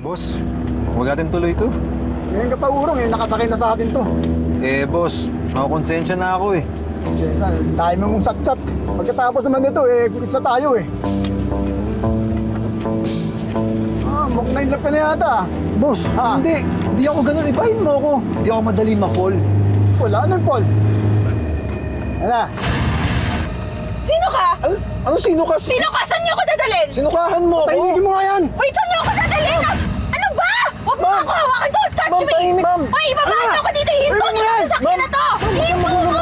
Boss, huwag natin tuloy to. Ngayon ka pa urong eh, nakasakay na sa atin to. Boss, nakakonsensya na ako eh. Siyesa, tayo mong sat-sat. Pagkatapos naman nito pizza tayo eh. Mukhang 9 lap ka na yata. Boss, hindi ako ganun. Ibahin mo ako. Hindi ako madali ma-fall. Wala, anong Paul? Ano? Sino ka? Ano sino ka? Sino ka? Saan niyo ako dadalhin? Sinukahan mo ako? Tahimigin mo nga yan! Wait, saan niyo ako dadalhin? Ano ba? Huwag mo ako hawakan ko! Touch Ma'am, me! tahimik, ma'am. Hoy, ibabaan mo ako dito! Hinto niyo ang sasakyan na to! Hinto mo!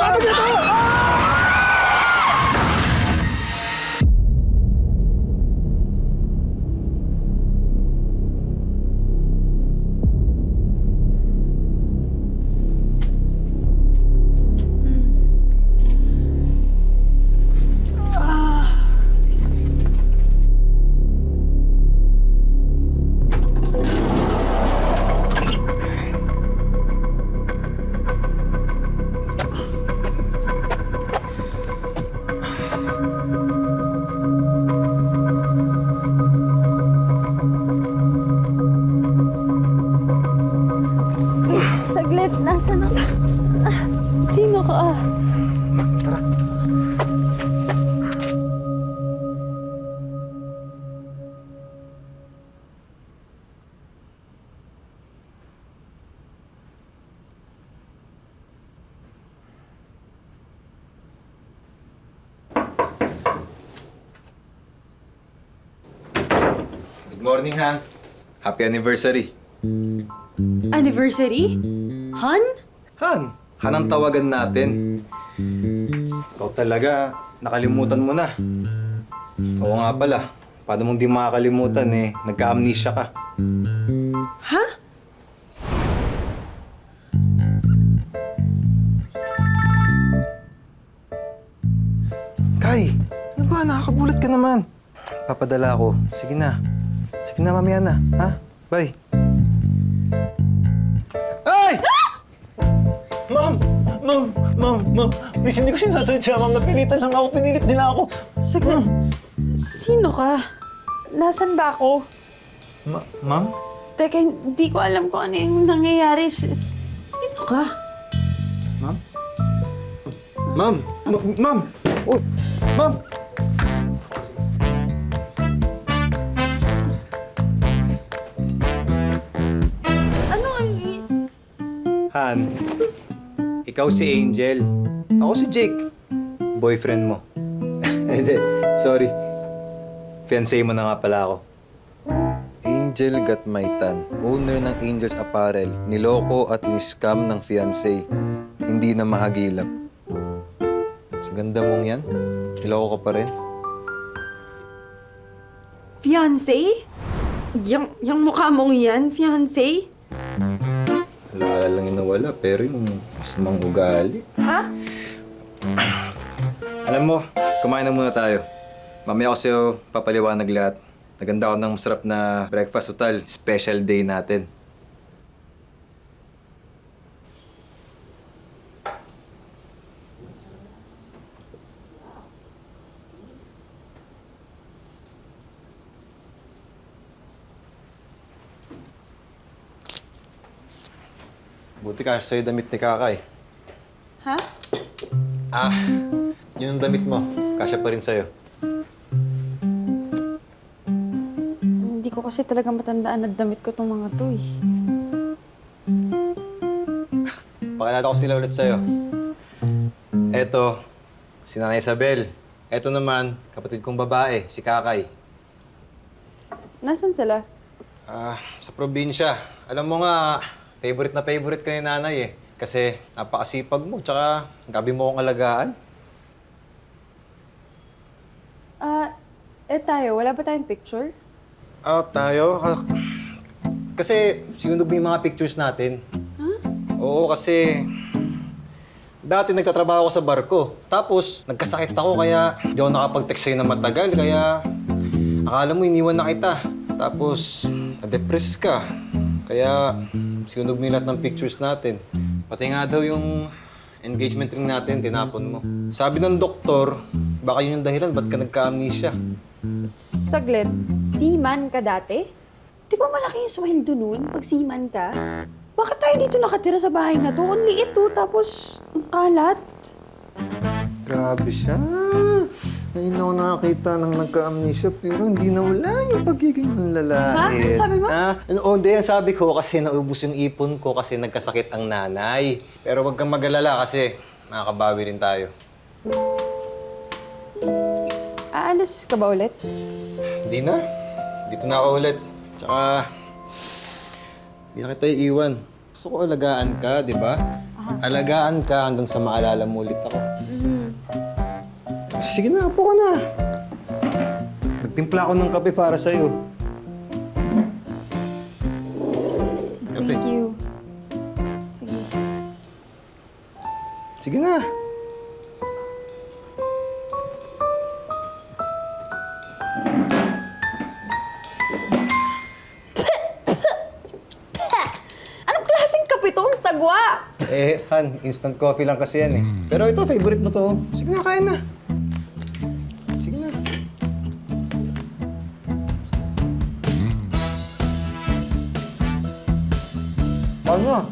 Saglit, nasaan ako? Sino ka? Good morning, Han. Happy anniversary. Anniversary? Han? Han ang tawagan natin. Ikaw talaga, nakalimutan mo na. Oo nga pala, paano mong di makakalimutan nagka-amnesia ka. Ha? Kai, ano ba? Nakakagulat ka naman. Papadala ako. Sige na, mamaya na. Ha? Bye. Ay! Ma'am, please, hindi ko sinasadya, ma'am. Napilitan lang ako, pinilit nila ako. Saglit. Sino ka? Nasaan ba ako? Ma'am? Teka, hindi ko alam kung ano yung nangyayari. Sino ka? Ma'am! Ma'am! Oh, ma'am! Ano ang... Han, ikaw si Angel. Ako si Jake. Boyfriend mo. Hindi, sorry. Fiancé mo na nga pala ako. Angel Gatmaitan, owner ng Angels Apparel, niloko at ni-scam ng fiancé. Hindi na mahagilap. Sa ganda mong yan, niloko ka pa rin. Fiancé? Yung mukha mong yan, fiancé? Alaala lang yung nawala, pero yung masamang ugali. Ha? Alam mo, kumain na muna tayo. Mamaya ko sa'yo papaliwanag lahat. Naganda ako ng masarap na breakfast hotel. Special day natin. Buti ka sa'yo damit ni Kakay. Ha? Yun ang damit mo. Kasya pa rin sa'yo. Hindi ko kasi talaga matandaan na damit ko tong mga to eh. Pakilala ko sila ulit sa'yo. Eto, si Nanay Isabel. Eto naman, kapatid kong babae, si Kakay. Nasaan sila? Sa probinsya. Alam mo nga, favorite na favorite ka ni Nanay eh. Kasi napakasipag mo, tsaka gabi mo akong alagaan. Tayo, wala ba tayong picture? Tayo? Kasi sinunog mo yung mga pictures natin. Oo, kasi dati nagtatrabaho ako sa barko. Tapos nagkasakit ako kaya di ako nakapag-text sa'yo na matagal. Kaya akala mo iniwan na kita. Tapos na-depress ka. Kaya sinunog mo yung lahat ng pictures natin. Pati nga daw yung engagement ring natin, tinapon mo. Sabi ng doktor, baka yun yung dahilan ba't ka nagka-amnesia. Saglit, seaman ka dati? Di ba malaki yung sweldo nun pag seaman ka? Bakit tayo dito nakatira sa bahay na to? Ang liit to, tapos ang kalat. Grabe siya. Ngayon ako nakakita ng nagka-amnesia pero hindi na wala yung pagiging manlalait. Ha? Sabi mo? Hindi. Ang sabi ko kasi naubos yung ipon ko kasi nagkasakit ang nanay. Pero wag kang mag-alala kasi makakabawi rin tayo. Aalis ka ba ulit? Hindi na. Dito na ako ulit. Tsaka, hindi na kita iiwan. Gusto ko alagaan ka, di ba? Alagaan ka hanggang sa maalala mo ulit ako. Sige na, upo ka na. Nagtimpla ako ng kape para sa'yo. Kape. Thank you. Sige. Sige na. Anong klaseng kape to? Ang sagwa! Han, instant coffee lang kasi yan eh. Pero ito, favorite mo to. Sige na, kain na. Sige na. Ano?